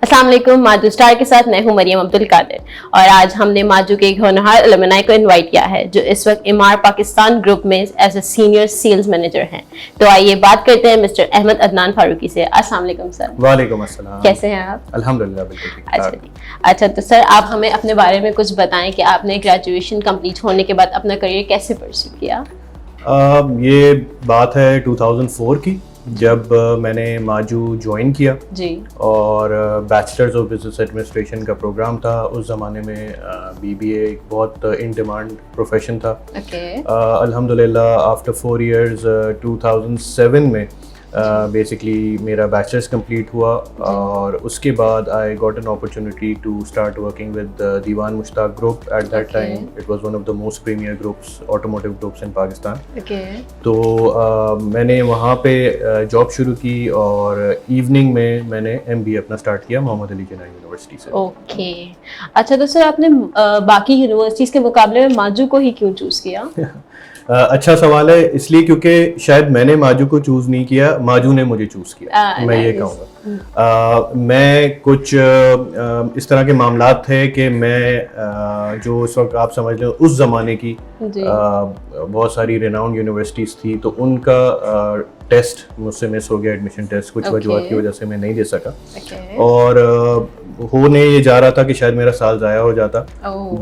अस्सलाम वालेकुम। माजू स्टार के साथ मैं हूं मरियम अब्दुल कादिर और आज हमने माजू के एक होनहार अलुमनाई को इनवाइट किया है जो इस वक्त इमार पाकिस्तान ग्रुप में as a senior sales manager हैं। तो आइए बात करते हैं मिस्टर अहमद अदनान फारूकी से। अस्सलाम वालेकुम सर। वालेकुम अस्सलाम। कैसे हैं आप? अल्हम्दुलिल्लाह बिल्कुल ठीक अच्छा ठाक। जी। अच्छा तो सर आप हमें अपने बारे में कुछ बताएं कि आपने ग्रेजुएशन कंप्लीट होने के बाद अपना करियर कैसे परस्यू किया? ये बात है 2004 की, जब मैंने माजू ज्वाइन किया जी। और बैचलर्स ऑफ बिजनेस एडमिनिस्ट्रेशन का प्रोग्राम था। उस ज़माने में बीबीए एक बहुत इन डिमांड प्रोफेशन था। ओके। अल्हम्दुलिल्लाह आफ्टर 4 इयर्स 2007 में बेसिकली मेरा बैचलर्स कंप्लीट हुआ और उसके बाद I got an opportunity to start working with Dewan Mushtaq group. At that time it was one of the most premier groups, automotive groups in Pakistan. Okay. तो मैंने वहाँ पे जॉब शुरू की और इवनिंग में मैंने एमबीए अपना स्टार्ट किया मोहम्मद अली जिन्ना यूनिवर्सिटी से। ओके। अच्छा तो सर आपने बाकी यूनिवर्सिटीज के मुकाबले में माजू को ही क्यों चूज किया? अच्छा सवाल है, इसलिए क्योंकि शायद मैंने माजू को चूज नहीं किया, माजू ने मुझे चूज किया। मैं ये कहूँगा मैं कुछ इस तरह के मामलात थे कि मैं जो उस वक्त आप समझ लो उस जमाने की बहुत सारी रिनाउंड यूनिवर्सिटीज थी, तो उनका टेस्ट मुझसे मिस हो गया, एडमिशन टेस्ट कुछ वजूहत की वजह से मैं नहीं दे सका। और होने ये जा रहा था कि शायद मेरा साल ज़ाया हो जाता,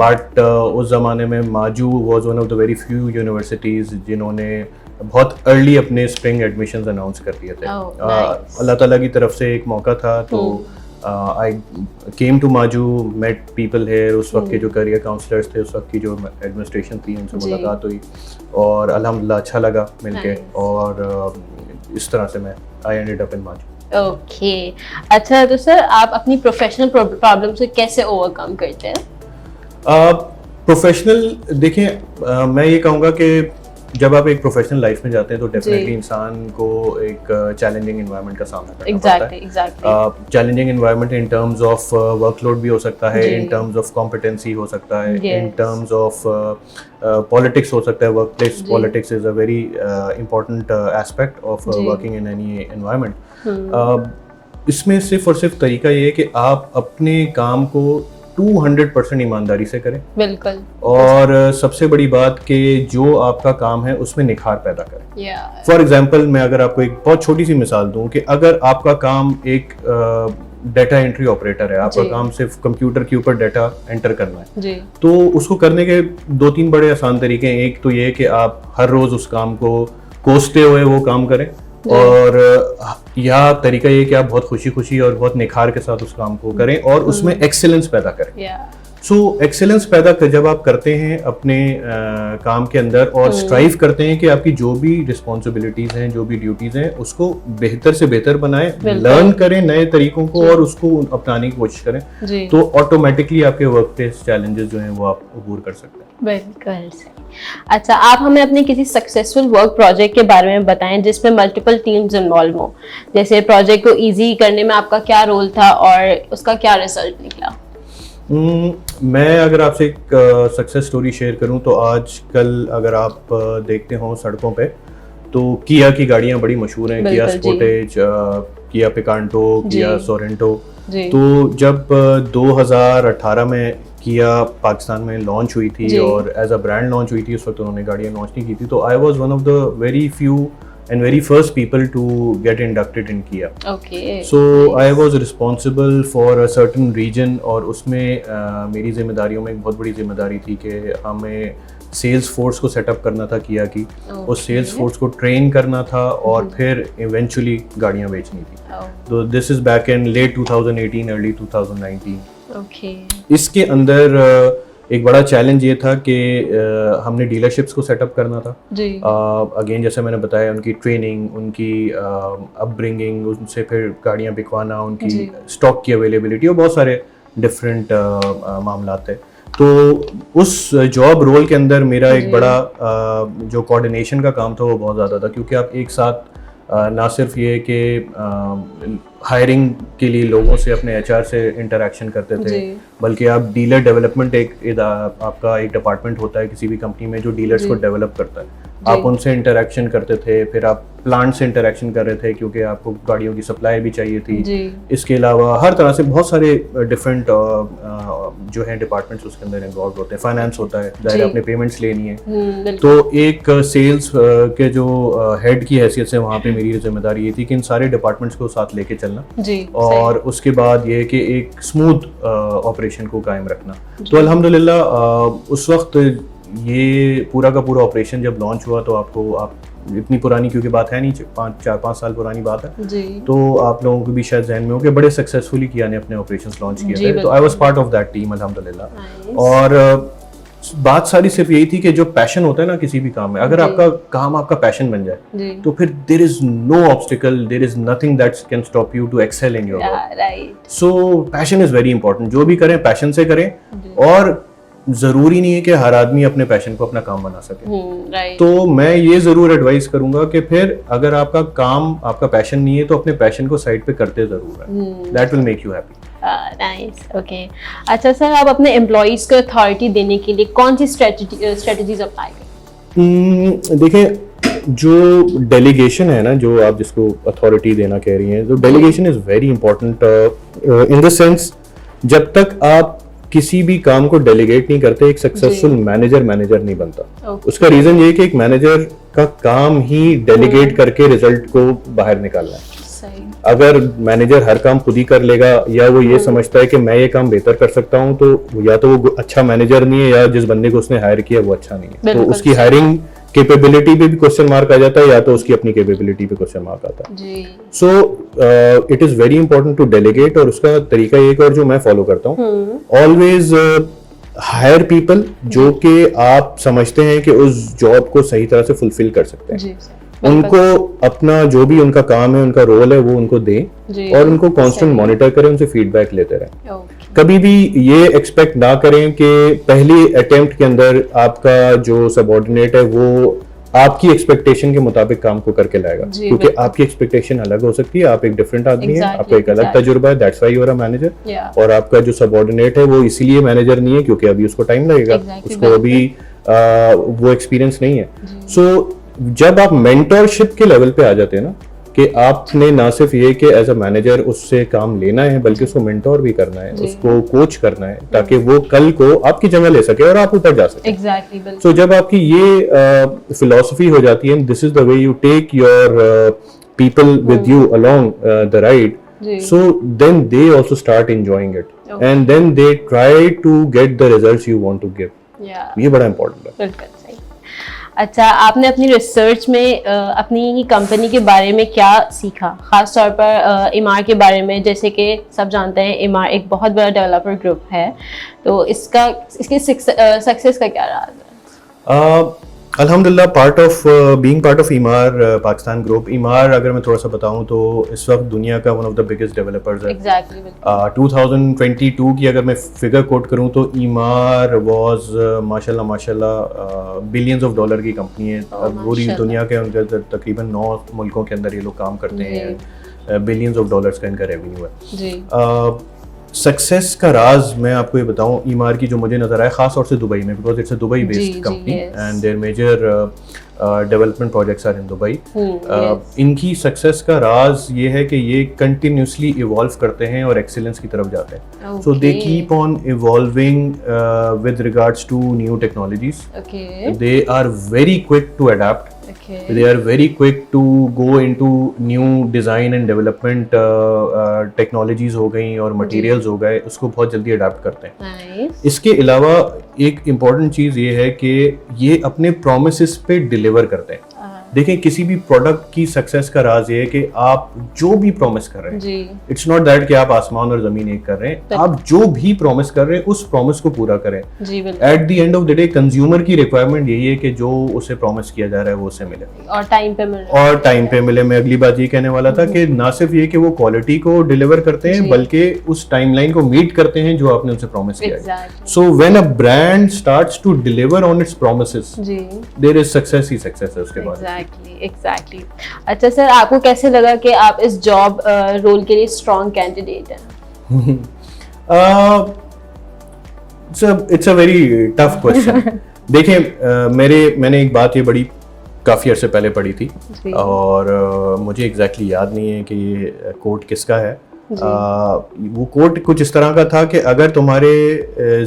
बट उस ज़माने में MAJU was one of the very few universities जिन्होंने बहुत अर्ली अपने स्प्रिंग एडमिशंस अनाउंस कर दिए थे। अल्लाह ताला की तरफ से एक मौका था, तो I came to MAJU, met people here. उस वक्त के जो करियर काउंसलर्स थे, उस वक्त की जो एडमिनिस्ट्रेशन थी, उनसे मुलाकात हुई और अल्हम्दुलिल्लाह अच्छा लगा मिलके और इस तरह से मैं I ended up in MAJU. Okay. अच्छा तो सर आप अपनी प्रोफेशनल प्रॉब्लम से कैसे ओवरकम करते हैं? प्रोफेशनल देखें, मैं ये कहूँगा कि जब आप एक प्रोफेशनल लाइफ में जाते हैं तो डेफिनेटली इंसान को एक चैलेंजिंग एनवायरनमेंट का सामना करना पड़ता है। Exactly. Challenging environment in terms of workload भी हो सकता है, इन टर्म्स ऑफ कॉम्पिटेंसी हो सकता है, इन टर्म्स ऑफ पॉलिटिक्स हो सकता है। Work place politics is a very important aspect of working in any environment. इसमें सिर्फ और सिर्फ तरीका ये है कि आप अपने काम को 200% ईमानदारी से करें। बिल्कुल। और सबसे बड़ी बात कि जो आपका काम है उसमें निखार पैदा करें। फॉर एग्जांपल मैं अगर आपको एक बहुत छोटी सी मिसाल दूं कि अगर आपका काम एक डेटा एंट्री ऑपरेटर है, आपका काम सिर्फ कंप्यूटर के ऊपर डेटा एंटर करना है जी, तो उसको करने के 2-3 बड़े आसान तरीके हैं। एक तो ये कि आप हर रोज उस काम को कोसते हुए वो काम करें, और यह तरीका ये कि आप बहुत खुशी खुशी और बहुत निखार के साथ उस काम को करें और उसमें एक्सेलेंस पैदा करें। सो एक्सेलेंस पैदा जब आप करते हैं अपने काम के अंदर और स्ट्राइव करते हैं कि आपकी जो भी रिस्पॉन्सिबिलिटीज हैं, जो भी ड्यूटीज हैं, उसको बेहतर से बेहतर बनाएं, लर्न करें नए तरीकों को और उसको अपनाने की कोशिश करें, तो ऑटोमेटिकली आपके वर्क प्लेस चैलेंजेस जो हैं वो आप अबूर कर सकते हैं। बिल्कुल सही। अच्छा आप हमें अपने किसी सक्सेसफुल वर्क प्रोजेक्ट के बारे में बताएं जिसमें मल्टीपल टीम्स इन्वॉल्व हो। जैसे प्रोजेक्ट को इजी करने में आपका क्या रोल था और उसका क्या रिजल्ट निकला? मैं अगर आपसे एक सक्सेस स्टोरी शेयर करूं तो आजकल अगर आप देखते हो सड़कों पे तो किया की गाड़ियां बड़ी मशहूर हैं, किया स्पोर्टेज, किया पिकांटो, किया सोरेंटो। तो जब 2018 में किया पाकिस्तान में लॉन्च हुई थी और एज अ ब्रांड लॉन्च हुई थी, उस वक्त उन्होंने गाड़ियां लॉन्च नहीं की थी, तो I was one of the very few and very first people to get inducted in Kia. Okay. So I was responsible for a certain region और उसमें मेरी जिम्मेदारियों में एक बहुत बड़ी जिम्मेदारी थी कि हमें सेल्स फोर्स को सेटअप करना था किया की, उस सेल्स फोर्स को ट्रेन करना था और फिर इवेंचुअली गाड़ियाँ बेचनी थी। तो this is back in late 2018 early 2019। Okay. इसके अंदर एक बड़ा चैलेंज ये था कि हमने डीलरशिप्स को सेटअप करना था। अगेन जैसे मैंने बताया, उनकी ट्रेनिंग, उनकी अपब्रिंगिंग, उनसे फिर गाड़ियाँ बिकवाना, उनकी स्टॉक की अवेलेबिलिटी और बहुत सारे डिफरेंट मामला थे। तो उस जॉब रोल के अंदर मेरा एक बड़ा जो कोऑर्डिनेशन का काम था वो बहुत ज़्यादा था, क्योंकि आप एक साथ ना सिर्फ ये कि हायरिंग के लिए लोगों से अपने एचआर से इंटरेक्शन करते थे, बल्कि आप डीलर डेवलपमेंट आपका एक डिपार्टमेंट होता है किसी भी कंपनी में जो डीलर्स को डेवलप करता है। आप उनसे इंटरेक्शन करते थे, फिर आप प्लांट से इंटरेक्शन कर रहे थे क्योंकि आपको गाड़ियों की सप्लाई भी चाहिए थी। इसके अलावा हर तरह से बहुत सारे डिफरेंट जो है डिपार्टमेंट्स उसके अंदर इन्वॉल्व होते हैं। फाइनेंस होता है, जाहिर आपने पेमेंट्स लेनी है, तो एक सेल्स के जो हेड की हैसियत से वहाँ पे मेरी जिम्मेदारी ये थी कि इन सारे डिपार्टमेंट्स को साथ लेके चलना और उसके बाद ये कि एक स्मूथ ऑपरेशन को कायम रखना। तो अल्हम्दुलिल्लाह उस वक्त ये पूरा का पूरा ऑपरेशन जब लॉन्च हुआ तो आप इतनी पुरानी क्योंकि बात है नहीं, 4-5 साल पुरानी बात है जी। तो आप लोगों को भी शायद जहन में हो कि बड़े सक्सेसफुली किया ने अपने ऑपरेशंस लॉन्च किया थे, तो I was part of that team अल्हम्दुलिल्लाह। और बात सारी सिर्फ यही थी कि जो पैशन होता है ना किसी भी काम में, अगर आपका काम आपका पैशन बन जाए तो फिर there is no obstacle, there is nothing that can stop you to excel in your work. So passion is very important, जो भी करें पैशन से करें, और जरूरी नहीं है कि हर आदमी अपने पैशन को अपना काम बना सके। तो मैं ये जरूर एडवाइस करूंगा कि फिर अगर आपका काम आपका पैशन नहीं है तो अपने पैशन को साइड पे करते जरूर है, that will make you happy. Nice, okay. अच्छा सर, आप अपने एम्प्लॉइज को अथॉरिटी देने के लिए कौन सी स्ट्रेटजीज अप्लाई करें? देखिए, जो डेलीगेशन है ना, जो आप जिसको अथॉरिटी देना कह रही हैं, तो delegation is very important in the sense, जब तक आप किसी भी काम को डेलीगेट नहीं करते एक सक्सेसफुल मैनेजर नहीं बनता। उसका रीजन ये है कि एक मैनेजर का काम ही डेलीगेट करके रिजल्ट को बाहर निकालना है। अगर मैनेजर हर काम खुद ही कर लेगा या वो ये समझता है कि मैं ये काम बेहतर कर सकता हूँ, तो या तो वो अच्छा मैनेजर नहीं है या जिस बंदे को उसने हायर किया वो अच्छा नहीं है, तो उसकी हायरिंग कैपेबिलिटी पे भी क्वेश्चन मार्क आ जाता है या तो उसकी अपनी कैपेबिलिटी पे क्वेश्चन मार्क आता है। So it is very important to delegate, और उसका तरीका एक और जो मैं फॉलो करता हूँ, ऑलवेज हायर पीपल जो कि आप समझते हैं कि उस जॉब को सही तरह से फुलफिल कर सकते हैं, उनको अपना जो भी उनका काम है, उनका रोल है, वो उनको दें और उनको कांस्टेंट मॉनिटर करें, उनसे फीडबैक लेते रहें। कभी भी ये एक्सपेक्ट ना करें कि पहली अटेम्प्ट के अंदर आपका जो सबऑर्डिनेट है वो आपकी एक्सपेक्टेशन के मुताबिक काम को करके लाएगा, क्योंकि आपकी एक्सपेक्टेशन अलग हो सकती है, आप एक डिफरेंट आदमी है, आपका एक अलग तजुर्बा है, that's why you are a manager. और आपका जो सबऑर्डिनेट है वो इसीलिए मैनेजर नहीं है क्योंकि अभी उसको टाइम लगेगा, उसको अभी वो एक्सपीरियंस नहीं है। सो जब आप मेंटरशिप के लेवल पे आ जाते हैं ना, कि आपने ना सिर्फ ये कि एज अ मैनेजर उससे काम लेना है, बल्कि उसको मेंटोर भी करना है, उसको कोच करना है, ताकि वो कल को आपकी जगह ले सके और आप ऊपर जा सके। एग्जैक्टली। सो जब आपकी ये फिलॉसफी हो जाती है, this is the way you take your people with you along the ride, so then they also start enjoying it, and then they try to get the results you want to give. ये बड़ा important है। बिल्कुल सही। अच्छा, आपने अपनी research में अपनी कंपनी के बारे में क्या सीखा, खास तौर पर इमार के बारे में? जैसे कि सब जानते हैं इमार एक बहुत बड़ा डेवलपर ग्रुप है, तो इसकी सक्सेस का क्या रहा? अल्हम्दुलिल्लाह being part of Emaar Pakistan group. Emaar अगर मैं थोड़ा सा बताऊं तो इस वक्त दुनिया का one of the biggest developers है। 2022 की अगर मैं फिगर कोट करूं तो ईमार वाज माशाल्लाह बिलियंस ऑफ डॉलर की कंपनी है। पूरी दुनिया के अंदर तकरीबन 9 मुल्कों के अंदर ये लोग काम करते हैं, बिलियंस ऑफ डॉलर्स का इनका रेवेन्यू है। सक्सेस का राज मैं आपको ये बताऊं, ईमार की जो मुझे नजर आया खास तौर से दुबई में, because it's a Dubai based company and their major development projects are in Dubai. इनकी सक्सेस का राज ये है कि ये कंटिन्यूसली इवॉल्व करते हैं और एक्सीलेंस की तरफ जाते हैं। So they keep on evolving with regards to new technologies, they are very quick to adapt, they are very quick to go into new design and development technologies हो गई और materials हो गए, उसको बहुत जल्दी अडाप्ट करते हैं। इसके अलावा एक इम्पॉर्टेंट चीज़ ये है कि ये अपने प्रोमिसेस पे डिलीवर करते हैं। देखें, किसी भी प्रोडक्ट की सक्सेस का राज ये है कि आप जो भी प्रॉमिस कर रहे हैं, इट्स नॉट दैट कि आप आसमान और जमीन एक कर रहे हैं, आप जो भी प्रॉमिस कर रहे हैं उस प्रॉमिस को पूरा करें। At the end of the day consumer की रिक्वायरमेंट यही है कि जो उसे प्रॉमिस किया जा रहा है वो उसे मिले और टाइम पे मिले। मैं अगली बात ये कहने वाला था कि ना सिर्फ ये कि वो क्वालिटी को डिलीवर करते हैं, बल्कि उस टाइमलाइन को मीट करते हैं जो आपने उनसे प्रॉमिस किया है। So when a brand starts to deliver on its promises, there is success ही सक्सेस है उसके बाद। एग्जैक्टली। अच्छा सर, आपको कैसे लगा कि आप इस जॉब रोल के लिए स्ट्रॉन्ग कैंडिडेट हैं? It's a very tough question. देखें, मैंने एक बात ये बड़ी काफ़ी अर्से पहले पढ़ी थी जी। और मुझे एग्जैक्टली याद नहीं है कि ये कोट किसका है। वो कोट कुछ इस तरह का था कि अगर तुम्हारे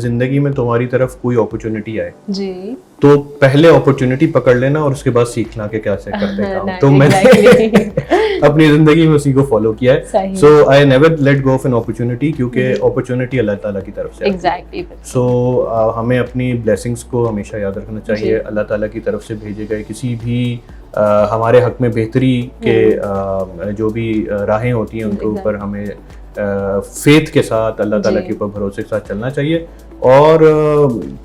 ज़िंदगी में तुम्हारी तरफ कोई अपॉर्चुनिटी आए जी। तो पहले अपॉर्चुनिटी पकड़ लेना और उसके बाद सीखना कि कैसे करते हैं काम। नहीं, तो मैंने exactly. अपनी ज़िंदगी में उसी को फॉलो किया है। सही। So I never let go of an opportunity, क्योंकि अपॉर्चुनिटी अल्लाह ताला की तरफ से आती है। एग्जैक्टली। सो हमें अपनी ब्लेसिंग्स को हमेशा याद रखना चाहिए। अल्लाह ताला की तरफ से भेजे गए किसी भी हमारे हक में बेहतरी के जो भी राहें होती हैं उनके ऊपर हमें फेथ के साथ, अल्लाह ताला के ऊपर भरोसे के साथ चलना चाहिए और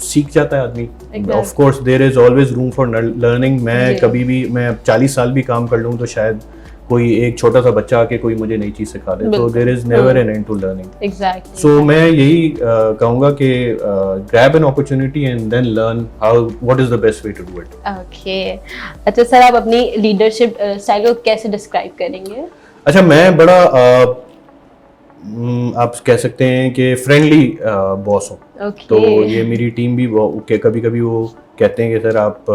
सीख जाता है आदमी। Of course there is always room for learning. मैं कभी भी, मैं 40 साल भी काम कर लूँ तो शायद कोई एक छोटा सा बच्चा आके कोई मुझे नई चीज सिखा दे, तो there is never an end to learning. Exactly. So मैं यही कहूँगा कि grab an opportunity and then learn how what is the best way to do it. Okay, अच्छा सर, आप अपनी लीडरशिप स्टाइल को कैसे डिस्क्राइब करेंगे? अच्छा, मैं बड़ा आप कह सकते हैं कि फ्रेंडली बॉस हूँ। तो ये मेरी टीम भी कभी कभी वो कहते हैं कि सर आप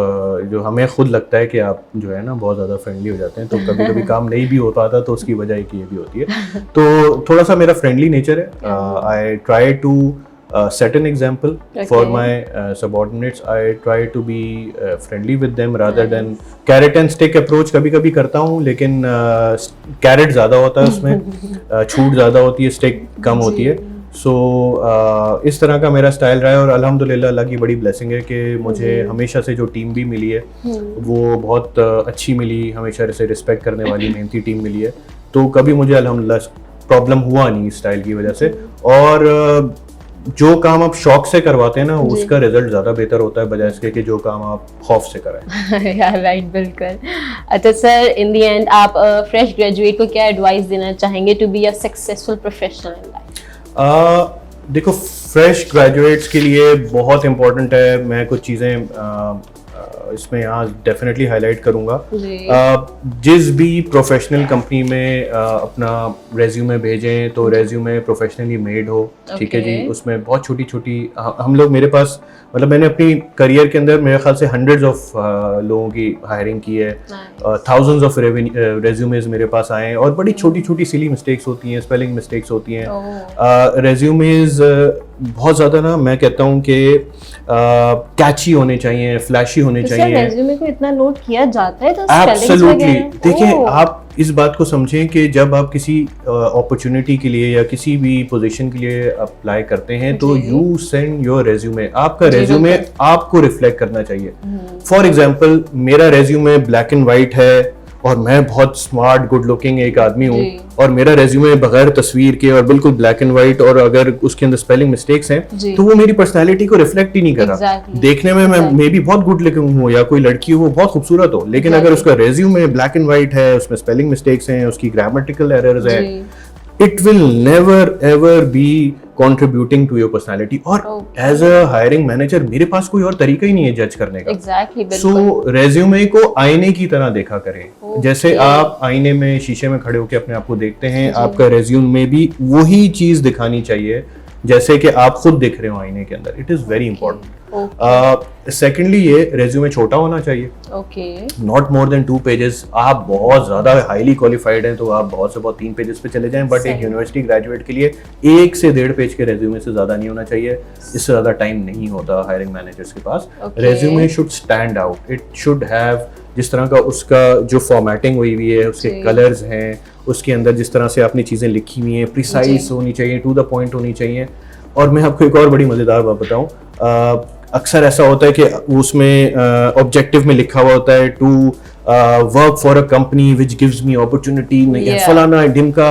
जो हमें खुद लगता है कि आप जो है ना बहुत ज़्यादा फ्रेंडली हो जाते हैं, तो कभी कभी काम नहीं भी हो पाता, तो उसकी वजह एक ये भी होती है। तो थोड़ा सा मेरा फ्रेंडली नेचर है। I try to set an example for my subordinates. I try to be friendly with them rather than carrot and stick approach कभी कभी करता हूँ, लेकिन carrot ज़्यादा होता है उसमें, छूट ज़्यादा होती है, stick कम होती है। सो इस तरह का मेरा स्टाइल रहा है और अल्हम्दुलिल्लाह अल्लाह की बड़ी ब्लेसिंग है कि मुझे हमेशा से जो टीम भी मिली है वो बहुत अच्छी मिली, हमेशा से रिस्पेक्ट करने वाली मेहनती टीम मिली है। तो कभी मुझे अल्हम्दुलिल्लाह प्रॉब्लम हुआ नहीं इस स्टाइल की वजह से। और जो काम आप शौक से करवाते हैं ना उसका रिजल्ट ज्यादा बेहतर होता है बजाय इसके कि जो काम आप खौफ से कराएं। यार राइट, बिल्कुल। अच्छा सर, इन द एंड आप फ्रेश ग्रेजुएट को क्या एडवाइस देना चाहेंगे to be a successful professional in life? देखो, फ्रेश ग्रेजुएट्स के लिए बहुत इम्पोर्टेंट है, मैं कुछ चीज़ें इसमें यहाँ डेफिनेटली हाईलाइट करूँगा। जिस भी प्रोफेशनल कंपनी में अपना रेज्यूमे भेजें तो रेज्यूमे प्रोफेशनली मेड हो, ठीक है जी। उसमें बहुत छोटी छोटी हम लोग, मेरे पास मतलब मैंने अपनी करियर के अंदर मेरे ख्याल से हंड्रेड्स ऑफ लोगों की हायरिंग की है, थाउजेंड्स ऑफ रेज्यूमेज मेरे पास आए हैं और बड़ी छोटी छोटी सिली मिस्टेक्स होती हैं, स्पेलिंग मिस्टेक्स होती हैं। रेज्यूमेज बहुत ज़्यादा ना, मैं कहता हूँ कि कैची होने चाहिए, फ्लैशी होने चाहिए। रेज्यूमे को इतना नोट किया जाता है तो एब्सोल्युटली। देखिए, आप इस बात को समझें कि जब आप किसी अपॉर्चुनिटी के लिए या किसी भी पोजीशन के लिए अप्लाई करते हैं तो यू सेंड योर रेज्यूमे। आपका रेज्यूमे आपको रिफ्लेक्ट करना चाहिए। फॉर एग्जांपल, मेरा रेज्यूमे ब्लैक एंड वाइट है और मैं बहुत स्मार्ट गुड लुकिंग एक आदमी हूँ और मेरा रेज्यूमे बगैर तस्वीर के और बिल्कुल ब्लैक एंड वाइट और अगर उसके अंदर स्पेलिंग मिस्टेक्स हैं तो वो मेरी पर्सनालिटी को रिफ्लेक्ट ही नहीं कर रहा। देखने में मैं मे बी बहुत गुड लुकिंग हूँ या कोई लड़की हो वो बहुत खूबसूरत हो, लेकिन अगर उसका रेज्यूमे ब्लैक एंड वाइट है, उसमें स्पेलिंग मिस्टेक्स हैं, उसकी ग्रामेटिकल एरर्स हैं, it will never ever be contributing to your personality। और as a hiring manager मेरे पास कोई और तरीका ही नहीं है जज करने का। Exactly, so रेज्यूमे को आईने की तरह देखा करें। जैसे आप आईने में शीशे में खड़े होकर अपने आप को देखते हैं, आपका रेज्यूमे भी वही चीज दिखानी चाहिए जैसे कि आप खुद दिख रहे हो आईने के अंदर। It is very important. Secondly, ये रेज्यूमे छोटा होना चाहिए, नॉट मोर देन 2 पेजेस। आप बहुत ज्यादा हाईली क्वालिफाइड हैं तो आप बहुत से बहुत 3 पेजेस पे चले जाएं, बट एक यूनिवर्सिटी ग्रेजुएट के लिए 1 से 1.5 पेज के रेज्यूमे से ज्यादा नहीं होना चाहिए। इससे ज्यादा टाइम नहीं होता हायरिंग मैनेजर्स के पास। Resume should stand out, it should have जिस तरह का उसका जो फॉर्मेटिंग हुई हुई है, उसके कलर्स हैं, उसके अंदर जिस तरह से आपने चीजें लिखी हुई हैं, प्रिसाइज होनी चाहिए, टू द पॉइंट होनी चाहिए। और मैं आपको एक और बड़ी मजेदार बात बताऊं, अक्सर ऐसा होता है कि उसमें ऑब्जेक्टिव में लिखा हुआ होता है to work for a company which gives me opportunity, फलाना ढिमका।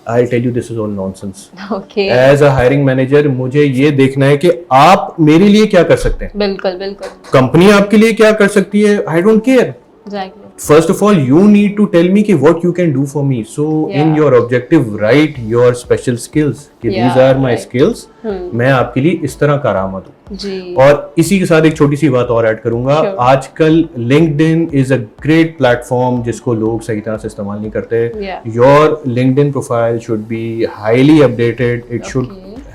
I'll tell you this is all nonsense. Okay. As a hiring manager, मुझे ये देखना है कि आप मेरे लिए क्या कर सकते हैं। बिल्कुल बिल्कुल। कंपनी आपके लिए क्या कर सकती है, I don't care. Exactly. First of all, you need to tell me कि what you can do for me. So in your objective, write your special skills. कि these are my skills. मैं आपके लिए इस तरह करामत हूँ। जी। और इसी के साथ एक छोटी सी बात और ऐड करूंगा। आजकल LinkedIn is a great platform जिसको लोग सही तरह से इस्तेमाल नहीं करते। Your LinkedIn profile should be highly updated. It should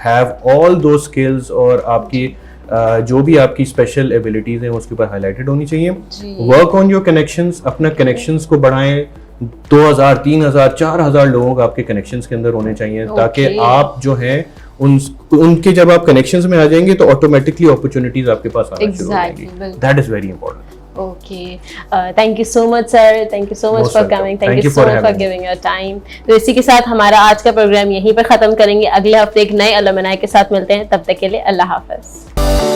have all those skills और आपकी जो भी आपकी स्पेशल एबिलिटीज हैं उसके ऊपर हाईलाइटेड होनी चाहिए। जी। वर्क ऑन योर कनेक्शंस, अपना कनेक्शंस को बढ़ाएं। 2000, 3000, 4000 लोग आपके कनेक्शंस के अंदर होने चाहिए ताकि आप जो हैं उनके जब आप कनेक्शंस में आ जाएंगे तो ऑटोमेटिकली अपॉर्चुनिटीज आपके पास आना शुरू हो जाएंगी। That is very important. Okay. Thank you so much, sir. Thank you so much Most for welcome. coming. Thank you Thank you so for much for having me. giving your time. तो इसी के साथ हमारा आज का programme यहीं पर खत्म करेंगे। अगले हफ्ते एक नए अलुमनाई के साथ मिलते हैं। तब तक के लिए अल्लाह हाफ़िज़।